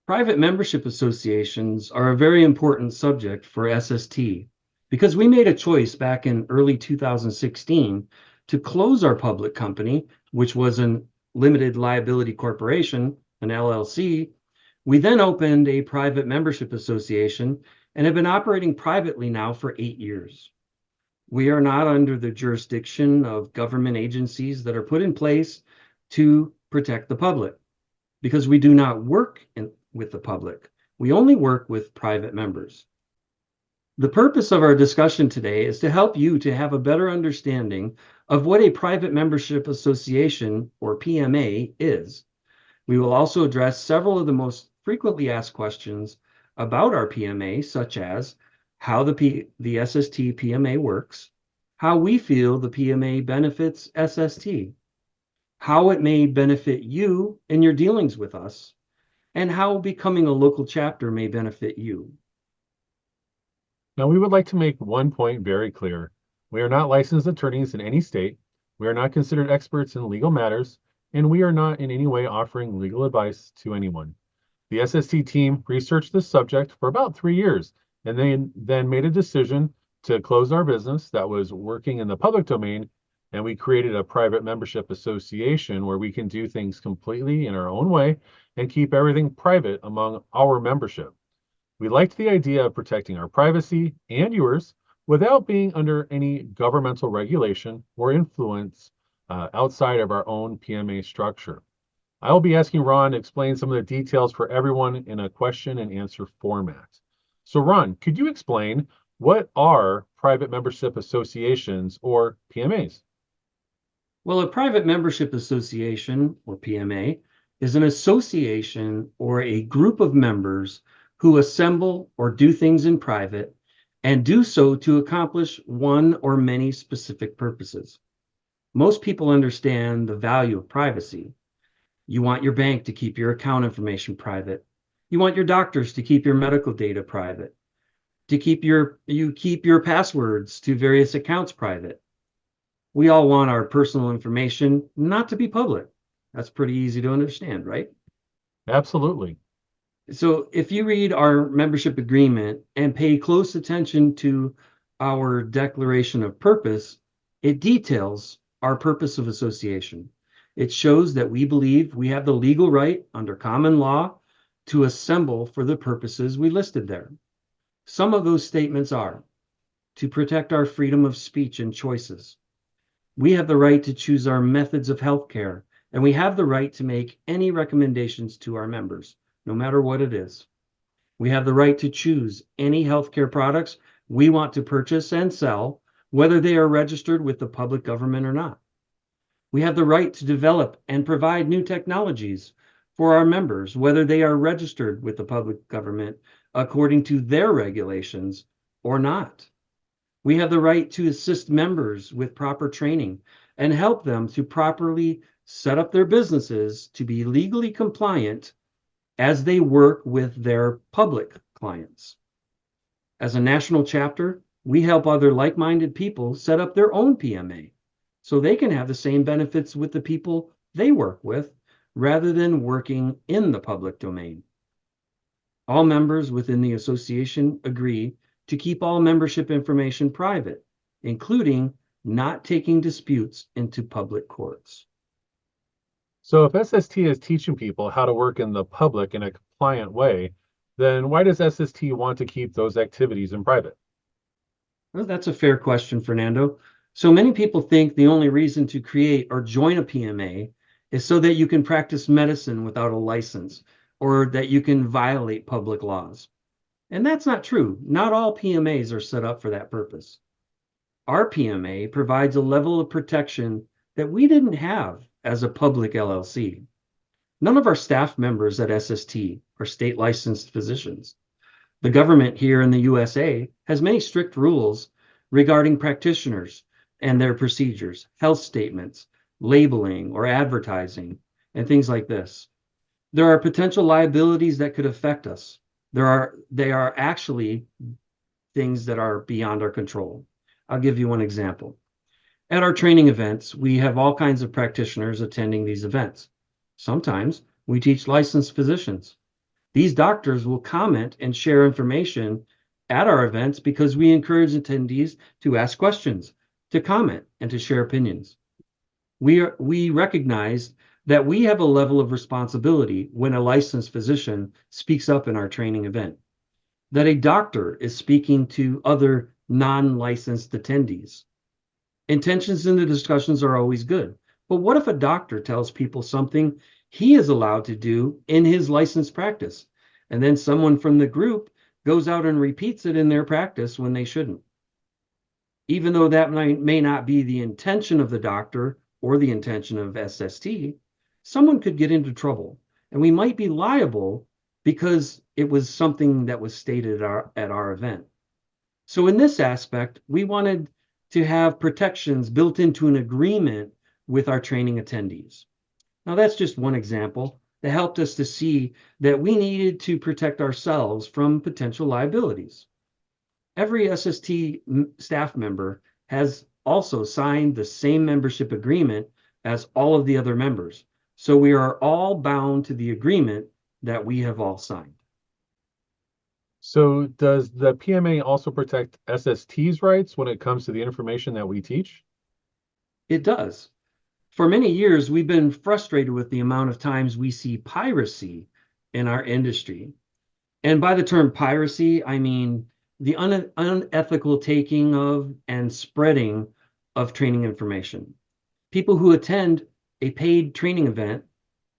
Private membership associations are a very important subject for SST because we made a choice back in early 2016 to close our public company, which was a limited liability corporation, an LLC. We then opened a private membership association and have been operating privately now for 8 years. We are not under the jurisdiction of government agencies that are put in place to protect the public because we do not work with the public. We only work with private members. The purpose of our discussion today is to help you to have a better understanding of what a private membership association, or PMA, is. We will also address several of the most frequently asked questions about our PMA, such as how the SST PMA works, how we feel the PMA benefits SST, how it may benefit you in your dealings with us, and how becoming a local chapter may benefit you. Now, we would like to make one point very clear. We are not licensed attorneys in any state. We are not considered experts in legal matters, and we are not in any way offering legal advice to anyone. The SST team researched this subject for about 3 years, and they then made a decision to close our business that was working in the public domain, and we created a private membership association where we can do things completely in our own way and keep everything private among our membership. We liked the idea of protecting our privacy and yours without being under any governmental regulation or influence outside of our own PMA structure. I will be asking Ron to explain some of the details for everyone in a question and answer format. So Ron, could you explain what are private membership associations, or PMAs? Well, a private membership association, or PMA, is an association or a group of members who assemble or do things in private and do so to accomplish one or many specific purposes. Most people understand the value of privacy. You want your bank to keep your account information private. You want your doctors to keep your medical data private. You keep your passwords to various accounts private. We all want our personal information not to be public. That's pretty easy to understand, right? Absolutely. So if you read our membership agreement and pay close attention to our declaration of purpose, it details our purpose of association. It shows that we believe we have the legal right under common law to assemble for the purposes we listed there. Some of those statements are to protect our freedom of speech and choices. We have the right to choose our methods of healthcare, and we have the right to make any recommendations to our members, no matter what it is. We have the right to choose any healthcare products we want to purchase and sell, whether they are registered with the public government or not. We have the right to develop and provide new technologies for our members, whether they are registered with the public government according to their regulations or not. We have the right to assist members with proper training and help them to properly set up their businesses to be legally compliant as they work with their public clients. As a national chapter, we help other like-minded people set up their own PMA so they can have the same benefits with the people they work with rather than working in the public domain. All members within the association agree to keep all membership information private, including not taking disputes into public courts. So if SST is teaching people how to work in the public in a compliant way, then why does SST want to keep those activities in private? Well, that's a fair question, Fernando. So many people think the only reason to create or join a PMA is so that you can practice medicine without a license or that you can violate public laws. And that's not true. Not all PMAs are set up for that purpose. Our PMA provides a level of protection that we didn't have as a public LLC. None of our staff members at SST are state licensed physicians. The government here in the USA has many strict rules regarding practitioners and their procedures, health statements, labeling or advertising, and things like this. There are potential liabilities that could affect us. They are actually things that are beyond our control. I'll give you one example. At our training events, we have all kinds of practitioners attending these events. Sometimes we teach licensed physicians. These doctors will comment and share information at our events because we encourage attendees to ask questions, to comment, and to share opinions. We recognize that we have a level of responsibility when a licensed physician speaks up in our training event, that a doctor is speaking to other non-licensed attendees. Intentions in the discussions are always good, but what if a doctor tells people something he is allowed to do in his licensed practice, and then someone from the group goes out and repeats it in their practice when they shouldn't? Even though that may not be the intention of the doctor or the intention of SST, someone could get into trouble, and we might be liable because it was something that was stated at our event. So in this aspect, we wanted to have protections built into an agreement with our training attendees. Now, that's just one example that helped us to see that we needed to protect ourselves from potential liabilities. Every SST staff member has also signed the same membership agreement as all of the other members. So we are all bound to the agreement that we have all signed. So does the PMA also protect SST's rights when it comes to the information that we teach? It does. For many years, we've been frustrated with the amount of times we see piracy in our industry. And by the term piracy, I mean the unethical taking of and spreading of training information. People who attend a paid training event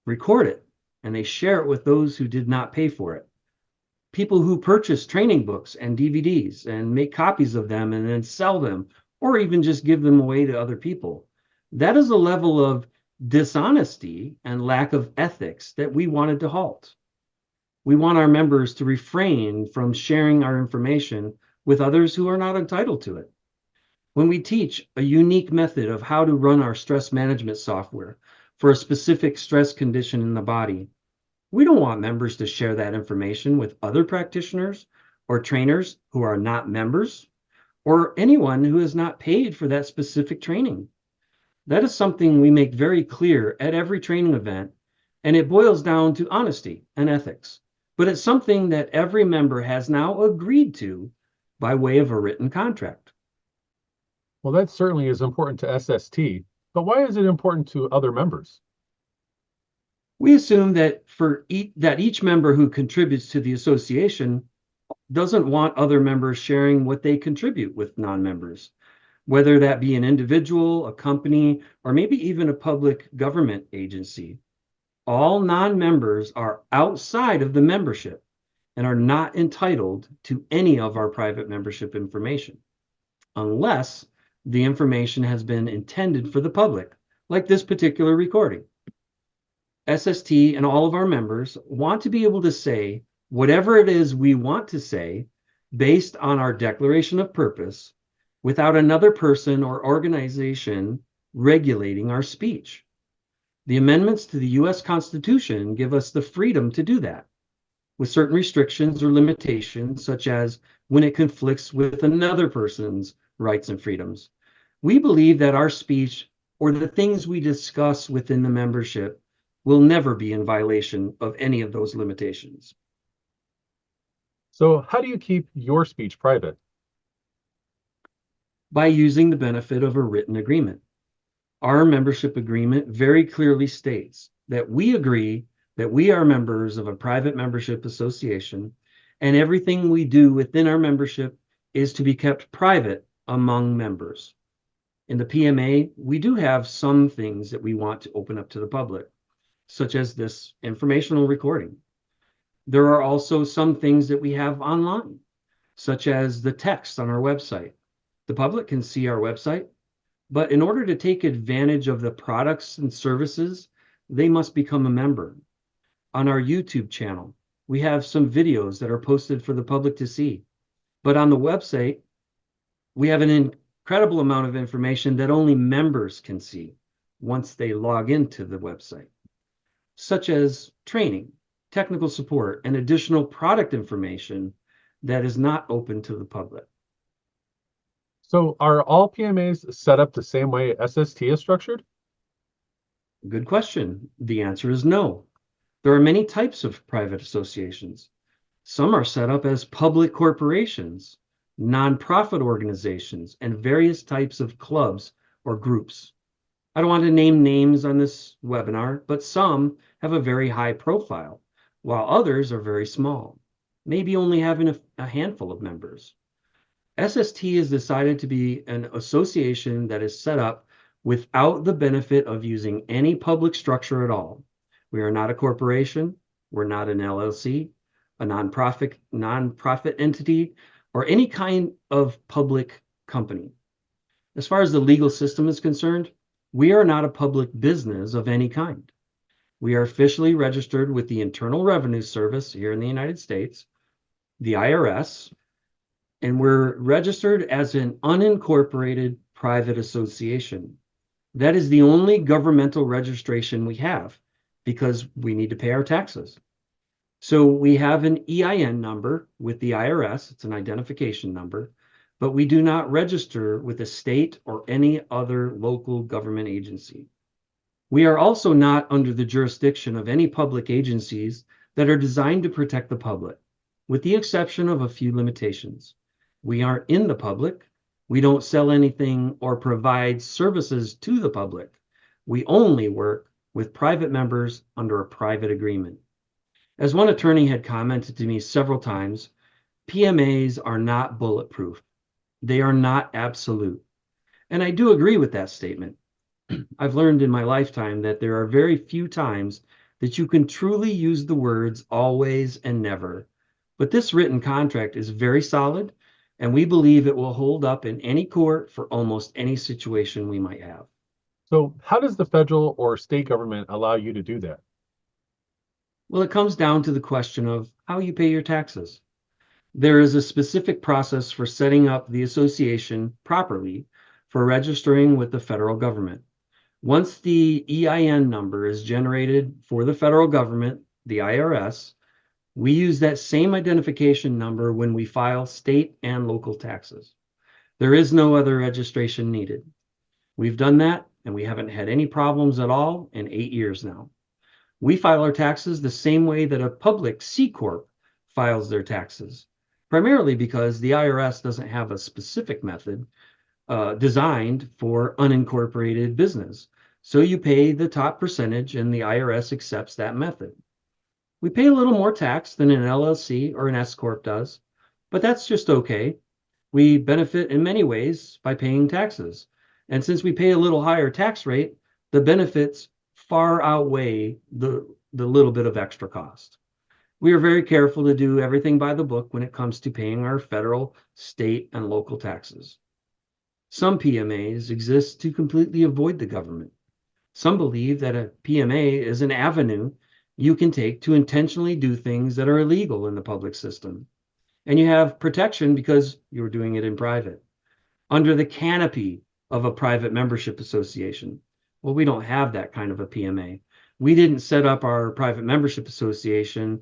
record it and they share it with those who did not pay for it. People who purchase training books and DVDs and make copies of them and then sell them, or even just give them away to other people. That is a level of dishonesty and lack of ethics that we wanted to halt. We want our members to refrain from sharing our information with others who are not entitled to it. When we teach a unique method of how to run our stress management software for a specific stress condition in the body, we don't want members to share that information with other practitioners or trainers who are not members, or anyone who is not paid for that specific training. That is something we make very clear at every training event, and it boils down to honesty and ethics. But it's something that every member has now agreed to by way of a written contract. Well, that certainly is important to SST, but why is it important to other members? We assume that each member who contributes to the association doesn't want other members sharing what they contribute with non-members, whether that be an individual, a company, or maybe even a public government agency. All non-members are outside of the membership and are not entitled to any of our private membership information, unless the information has been intended for the public, like this particular recording. SST and all of our members want to be able to say whatever it is we want to say based on our declaration of purpose without another person or organization regulating our speech. The amendments to the US Constitution give us the freedom to do that, with certain restrictions or limitations, such as when it conflicts with another person's rights and freedoms. We believe that our speech or the things we discuss within the membership will never be in violation of any of those limitations. So how do you keep your speech private? By using the benefit of a written agreement. Our membership agreement very clearly states that we agree that we are members of a private membership association, and everything we do within our membership is to be kept private among members. In the PMA, we do have some things that we want to open up to the public, such as this informational recording. There are also some things that we have online, such as the text on our website. The public can see our website, but in order to take advantage of the products and services, they must become a member. On our YouTube channel, we have some videos that are posted for the public to see. But on the website, we have an incredible amount of information that only members can see once they log into the website, such as training, technical support, and additional product information that is not open to the public. So are all PMAs set up the same way SST is structured? Good question. The answer is no. There are many types of private associations. Some are set up as public corporations, nonprofit organizations, and various types of clubs or groups. I don't want to name names on this webinar, but some have a very high profile, while others are very small, maybe only having a handful of members. SST has decided to be an association that is set up without the benefit of using any public structure at all. We are not a corporation, we're not an LLC, a nonprofit entity, or any kind of public company. As far as the legal system is concerned, we are not a public business of any kind. We are officially registered with the Internal Revenue Service here in the United States, the IRS, and we're registered as an unincorporated private association. That is the only governmental registration we have because we need to pay our taxes. So we have an EIN number with the IRS, it's an identification number, but we do not register with a state or any other local government agency. We are also not under the jurisdiction of any public agencies that are designed to protect the public, with the exception of a few limitations. We aren't in the public. We don't sell anything or provide services to the public. We only work with private members under a private agreement. As one attorney had commented to me several times, PMAs are not bulletproof. They are not absolute. And I do agree with that statement. I've learned in my lifetime that there are very few times that you can truly use the words always and never. But this written contract is very solid, and we believe it will hold up in any court for almost any situation we might have. So, how does the federal or state government allow you to do that? Well, it comes down to the question of how you pay your taxes. There is a specific process for setting up the association properly for registering with the federal government. Once the EIN number is generated for the federal government, the IRS, we use that same identification number when we file state and local taxes. There is no other registration needed. We've done that, and we haven't had any problems at all in 8 years now. We file our taxes the same way that a public C Corp files their taxes, primarily because the IRS doesn't have a specific method designed for unincorporated business. So you pay the top percentage and the IRS accepts that method. We pay a little more tax than an LLC or an S Corp does, but that's just okay. We benefit in many ways by paying taxes. And since we pay a little higher tax rate, the benefits far outweigh the little bit of extra cost. We are very careful to do everything by the book when it comes to paying our federal, state, and local taxes. Some PMAs exist to completely avoid the government. Some believe that a PMA is an avenue you can take to intentionally do things that are illegal in the public system. And you have protection because you're doing it in private, under the canopy of a private membership association. Well, we don't have that kind of a PMA. We didn't set up our private membership association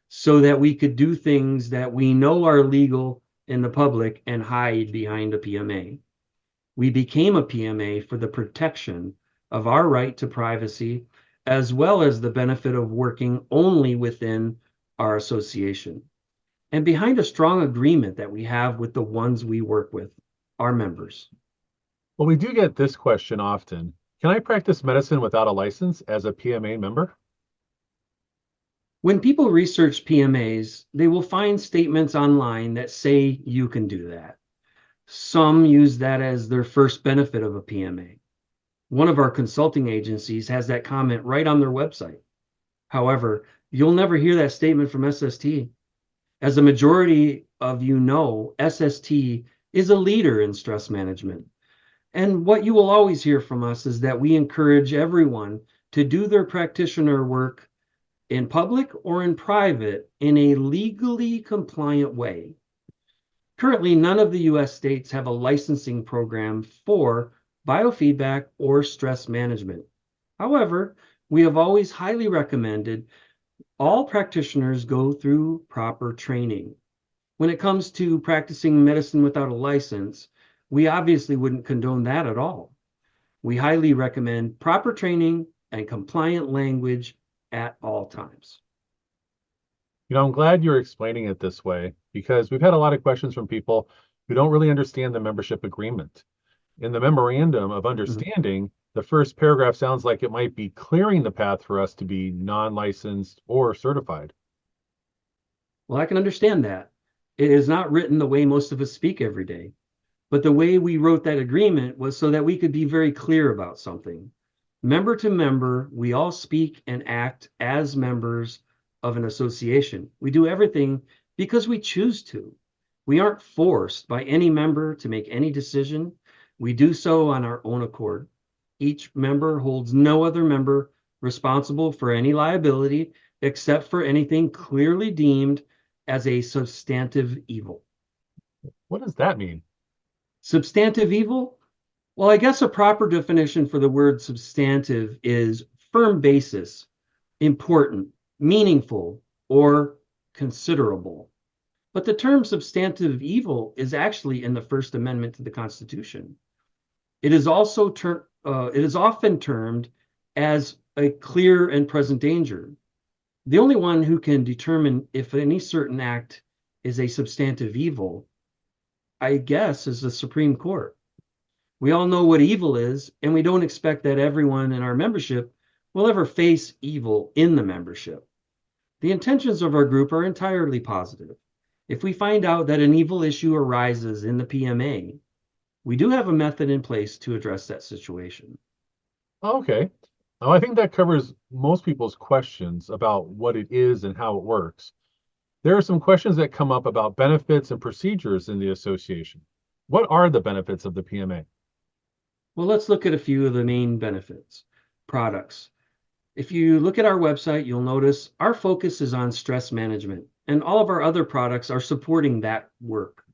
so that we could do things that we know are legal in the public and hide behind a PMA. We became a PMA for the protection of our right to privacy, as well as the benefit of working only within our association. And behind a strong agreement that we have with the ones we work with, our members. Well, we do get this question often. Can I practice medicine without a license as a PMA member? When people research PMAs, they will find statements online that say you can do that. Some use that as their first benefit of a PMA. One of our consulting agencies has that comment right on their website. However, you'll never hear that statement from SST. As a majority of you know, SST is a leader in stress management. And what you will always hear from us is that we encourage everyone to do their practitioner work in public or in private in a legally compliant way. Currently, none of the US states have a licensing program for biofeedback or stress management. However, we have always highly recommended all practitioners go through proper training. When it comes to practicing medicine without a license, we obviously wouldn't condone that at all. We highly recommend proper training and compliant language at all times. I'm glad you're explaining it this way because we've had a lot of questions from people who don't really understand the membership agreement. In the memorandum of Mhm. understanding, the first paragraph sounds like it might be clearing the path for us to be non-licensed or certified. Well, I can understand that. It is not written the way most of us speak every day, but the way we wrote that agreement was so that we could be very clear about something. Member to member, we all speak and act as members of an association. We do everything because we choose to. We aren't forced by any member to make any decision. We do so on our own accord. Each member holds no other member responsible for any liability except for anything clearly deemed as a substantive evil. What does that mean? Substantive evil? Well, I guess a proper definition for the word substantive is firm basis, important, meaningful, or considerable. But the term substantive evil is actually in the First Amendment to the Constitution. It is often termed as a clear and present danger. The only one who can determine if any certain act is a substantive evil, I guess, is the Supreme Court. We all know what evil is, and we don't expect that everyone in our membership will ever face evil in the membership. The intentions of our group are entirely positive. If we find out that an evil issue arises in the PMA, we do have a method in place to address that situation. Okay. I think that covers most people's questions about what it is and how it works. There are some questions that come up about benefits and procedures in the association. What are the benefits of the PMA? Well, let's look at a few of the main benefits. Products. If you look at our website, you'll notice our focus is on stress management, and all of our other products are supporting that work.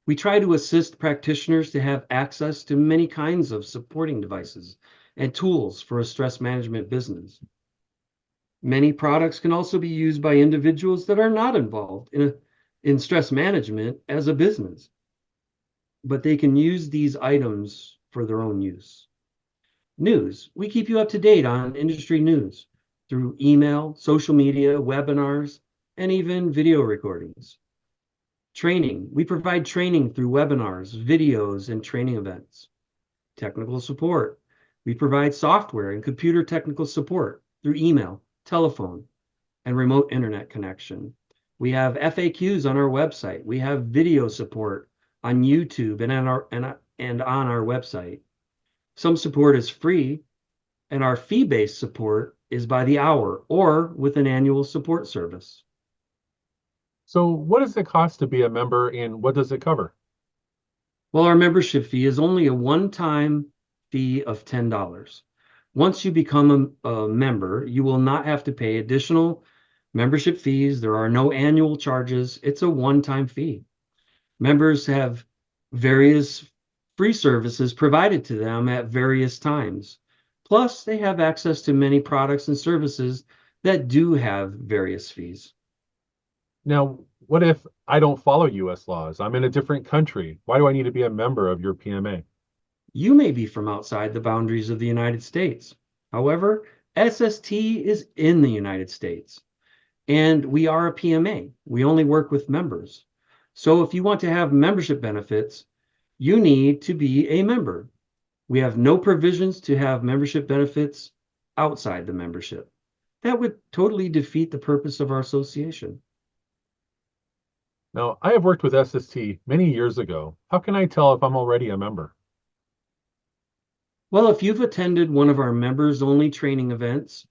We try to assist practitioners to have access to many kinds of supporting devices and tools for a stress management business. Many products can also be used by individuals that are not involved in stress management as a business, but they can use these items for their own use. News. We keep you up to date on industry news through email, social media, webinars, and even video recordings. Training. We provide training through webinars, videos, and training events. Technical support. We provide software and computer technical support through email, telephone, and remote internet connection. We have FAQs on our website. We have video support on YouTube and on our website. Some support is free, and our fee-based support is by the hour or with an annual support service. So, what does it cost to be a member and what does it cover? Well, our membership fee is only a one-time fee of $10. Once you become a member, you will not have to pay additional membership fees. There are no annual charges. It's a one-time fee. Members have various free services provided to them at various times. Plus, they have access to many products and services that do have various fees. Now, what if I don't follow US laws? I'm in a different country. Why do I need to be a member of your PMA? You may be from outside the boundaries of the United States. However, SST is in the United States, and we are a PMA. We only work with members. So if you want to have membership benefits, you need to be a member. We have no provisions to have membership benefits outside the membership. That would totally defeat the purpose of our association. Now, I have worked with SST many years ago. How can I tell if I'm already a member? Well, if you've attended one of our members only training events,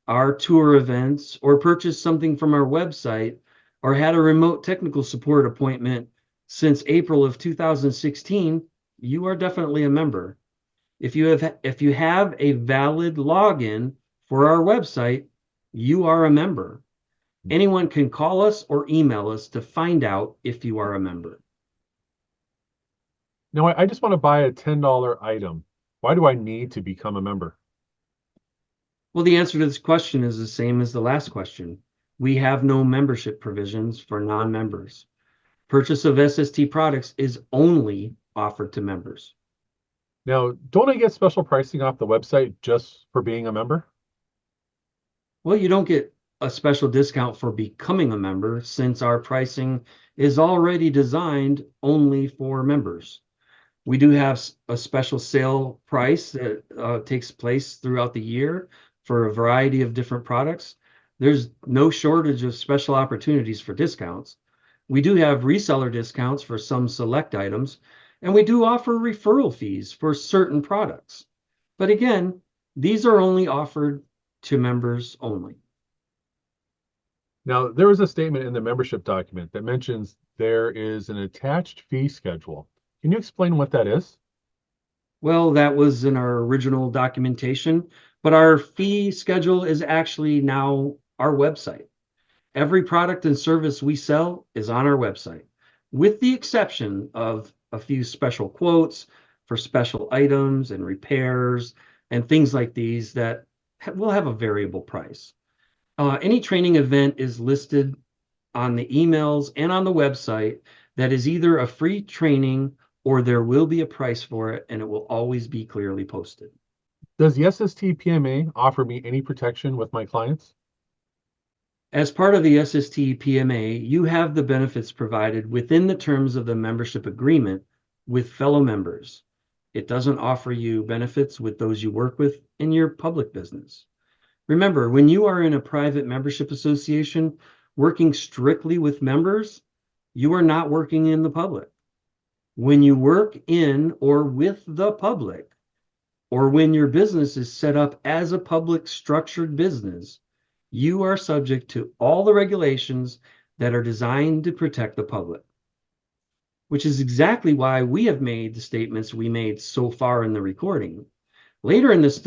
our tour events, or purchased something from our website, or had a remote technical support appointment since April of 2016, you are definitely a member. If you have a valid login for our website, you are a member. Anyone can call us or email us to find out if you are a member. Now, I just want to buy a $10 item. Why do I need to become a member? Well, the answer to this question is the same as the last question. We have no membership provisions for non-members. Purchase of SST products is only offered to members. Now, don't I get special pricing off the website just for being a member? Well, you don't get a special discount for becoming a member since our pricing is already designed only for members. We do have a special sale price that takes place throughout the year for a variety of different products. There's no shortage of special opportunities for discounts. We do have reseller discounts for some select items, and we do offer referral fees for certain products. But again, these are only offered to members only. Now, there is a statement in the membership document that mentions there is an attached fee schedule. Can you explain what that is? Well, that was in our original documentation, but our fee schedule is actually now our website. Every product and service we sell is on our website, with the exception of a few special quotes for special items and repairs and things like these that will have a variable price. Any training event is listed on the emails and on the website that is either a free training or there will be a price for it and it will always be clearly posted. Does the SST PMA offer me any protection with my clients? As part of the SST PMA, you have the benefits provided within the terms of the membership agreement with fellow members. It doesn't offer you benefits with those you work with in your public business. Remember, when you are in a private membership association working strictly with members, you are not working in the public. When you work in or with the public, or when your business is set up as a public structured business, you are subject to all the regulations that are designed to protect the public, which is exactly why we have made the statements we made so far in the recording. Later in this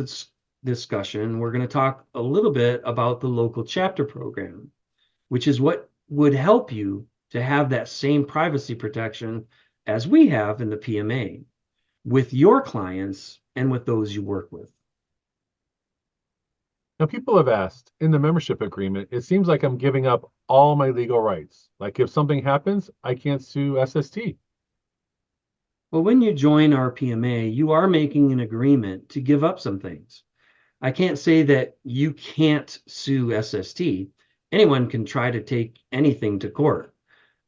discussion, we're going to talk a little bit about the local chapter program, which is what would help you to have that same privacy protection as we have in the PMA with your clients and with those you work with. Now, people have asked, in the membership agreement, it seems like I'm giving up all my legal rights. Like if something happens, I can't sue SST. Well, when you join our PMA, you are making an agreement to give up some things. I can't say that you can't sue SST. Anyone can try to take anything to court,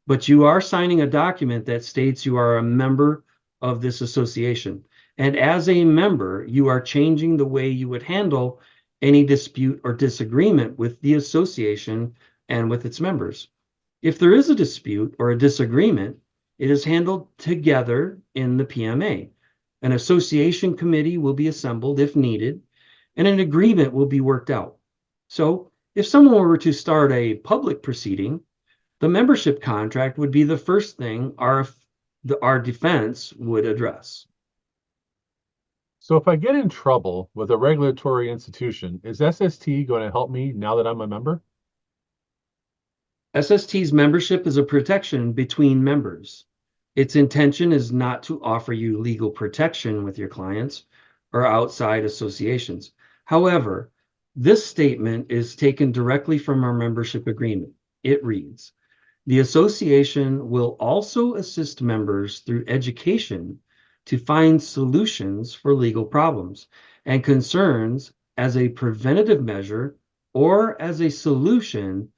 but you are signing a document that states you are a member of this association. And as a member, you are changing the way you would handle any dispute or disagreement with the association and with its members. If there is a dispute or a disagreement, it is handled together in the PMA. An association committee will be assembled if needed, and an agreement will be worked out. So if someone were to start a public proceeding, the membership contract would be the first thing our defense would address. So if I get in trouble with a regulatory institution, is SST going to help me now that I'm a member? SST's membership is a protection between members. Its intention is not to offer you legal protection with your clients or outside associations. However, this statement is taken directly from our membership agreement. It reads, "The association will also assist members through education to find solutions for legal problems and concerns as a preventative measure or as a solution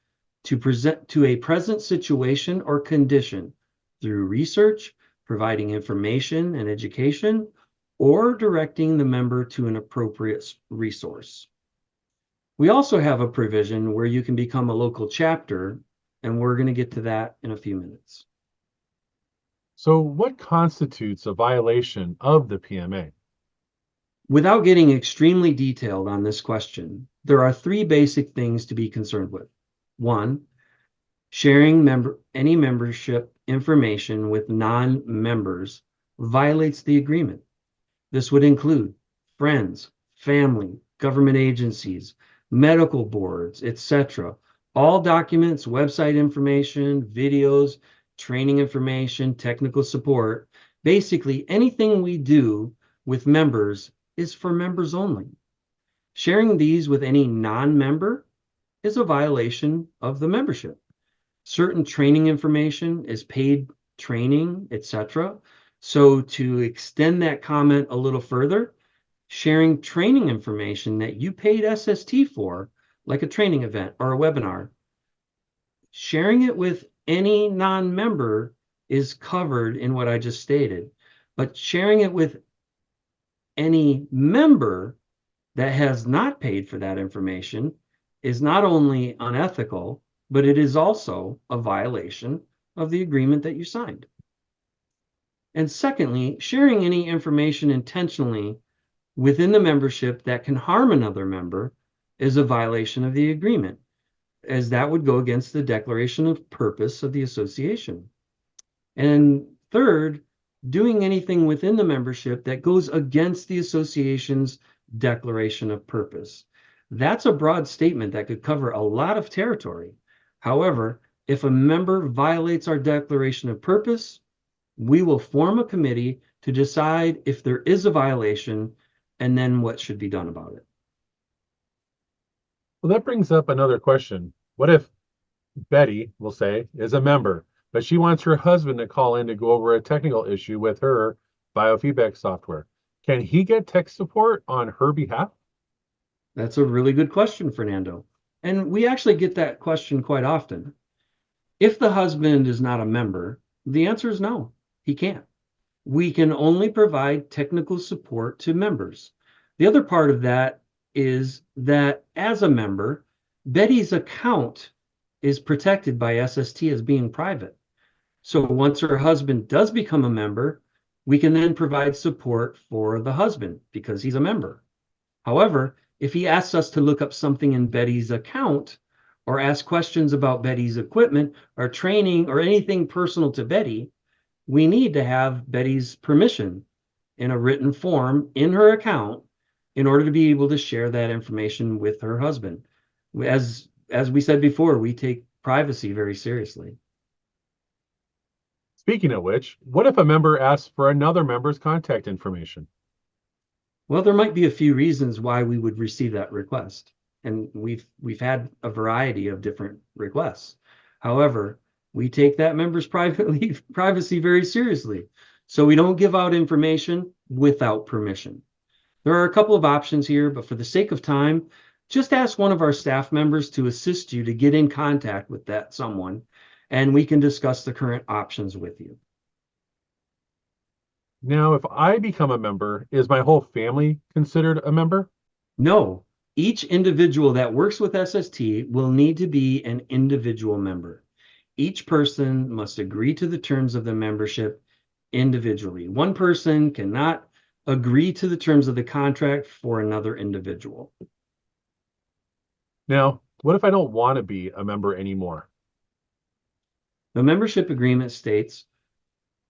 to present to a present situation or condition through research, providing information and education, or directing the member to an appropriate resource." We also have a provision where you can become a local chapter, and we're going to get to that in a few minutes. So what constitutes a violation of the PMA? Without getting extremely detailed on this question, there are three basic things to be concerned with. One, sharing any membership information with non-members violates the agreement. This would include friends, family, government agencies, medical boards, etc. All documents, website information, videos, training information, technical support, basically anything we do with members is for members only. Sharing these with any non-member is a violation of the membership. Certain training information is paid training, etc. So to extend that comment a little further, sharing training information that you paid SST for like a training event or a webinar. Sharing it with any non-member is covered in what I just stated, but sharing it with any member that has not paid for that information is not only unethical, but it is also a violation of the agreement that you signed. And secondly, sharing any information intentionally within the membership that can harm another member is a violation of the agreement, as that would go against the declaration of purpose of the association. And third, doing anything within the membership that goes against the association's declaration of purpose. That's a broad statement that could cover a lot of territory. However, if a member violates our declaration of purpose, we will form a committee to decide if there is a violation and then what should be done about it. Well, that brings up another question. What if Betty, we'll say, is a member, but she wants her husband to call in to go over a technical issue with her biofeedback software? Can he get tech support on her behalf? That's a really good question, Fernando. And we actually get that question quite often. If the husband is not a member, the answer is no, he can't. We can only provide technical support to members. The other part of that is that as a member, Betty's account is protected by SST as being private. So once her husband does become a member, we can then provide support for the husband because he's a member. However, if he asks us to look up something in Betty's account or ask questions about Betty's equipment or training or anything personal to Betty, we need to have Betty's permission in a written form in her account in order to be able to share that information with her husband. As we said before, we take privacy very seriously. Speaking of which, what if a member asks for another member's contact information? Well, there might be a few reasons why we would receive that request, and we've had a variety of different requests. However, we take that member's privacy very seriously, so we don't give out information without permission. There are a couple of options here, but for the sake of time, just ask one of our staff members to assist you to get in contact with that someone, and we can discuss the current options with you. Now, if I become a member, is my whole family considered a member? No, each individual that works with SST will need to be an individual member. Each person must agree to the terms of the membership individually. One person cannot agree to the terms of the contract for another individual. Now, what if I don't want to be a member anymore? The membership agreement states,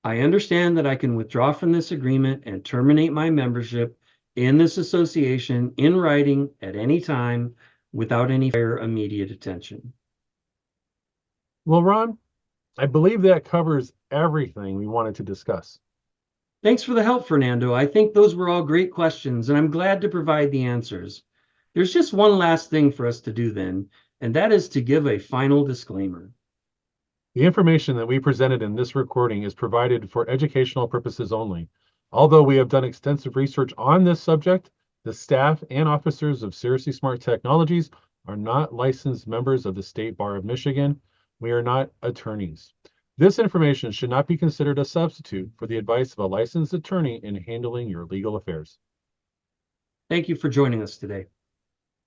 I understand that I can withdraw from this agreement and terminate my membership in this association in writing at any time without any prior immediate attention. Well, Ron, I believe that covers everything we wanted to discuss. Thanks for the help, Fernando. I think those were all great questions, and I'm glad to provide the answers. There's just one last thing for us to do then, and that is to give a final disclaimer. The information that we presented in this recording is provided for educational purposes only. Although we have done extensive research on this subject, the staff and officers of Seriously Smart Technologies are not licensed members of the State Bar of Michigan. We are not attorneys. This information should not be considered a substitute for the advice of a licensed attorney in handling your legal affairs. Thank you for joining us today.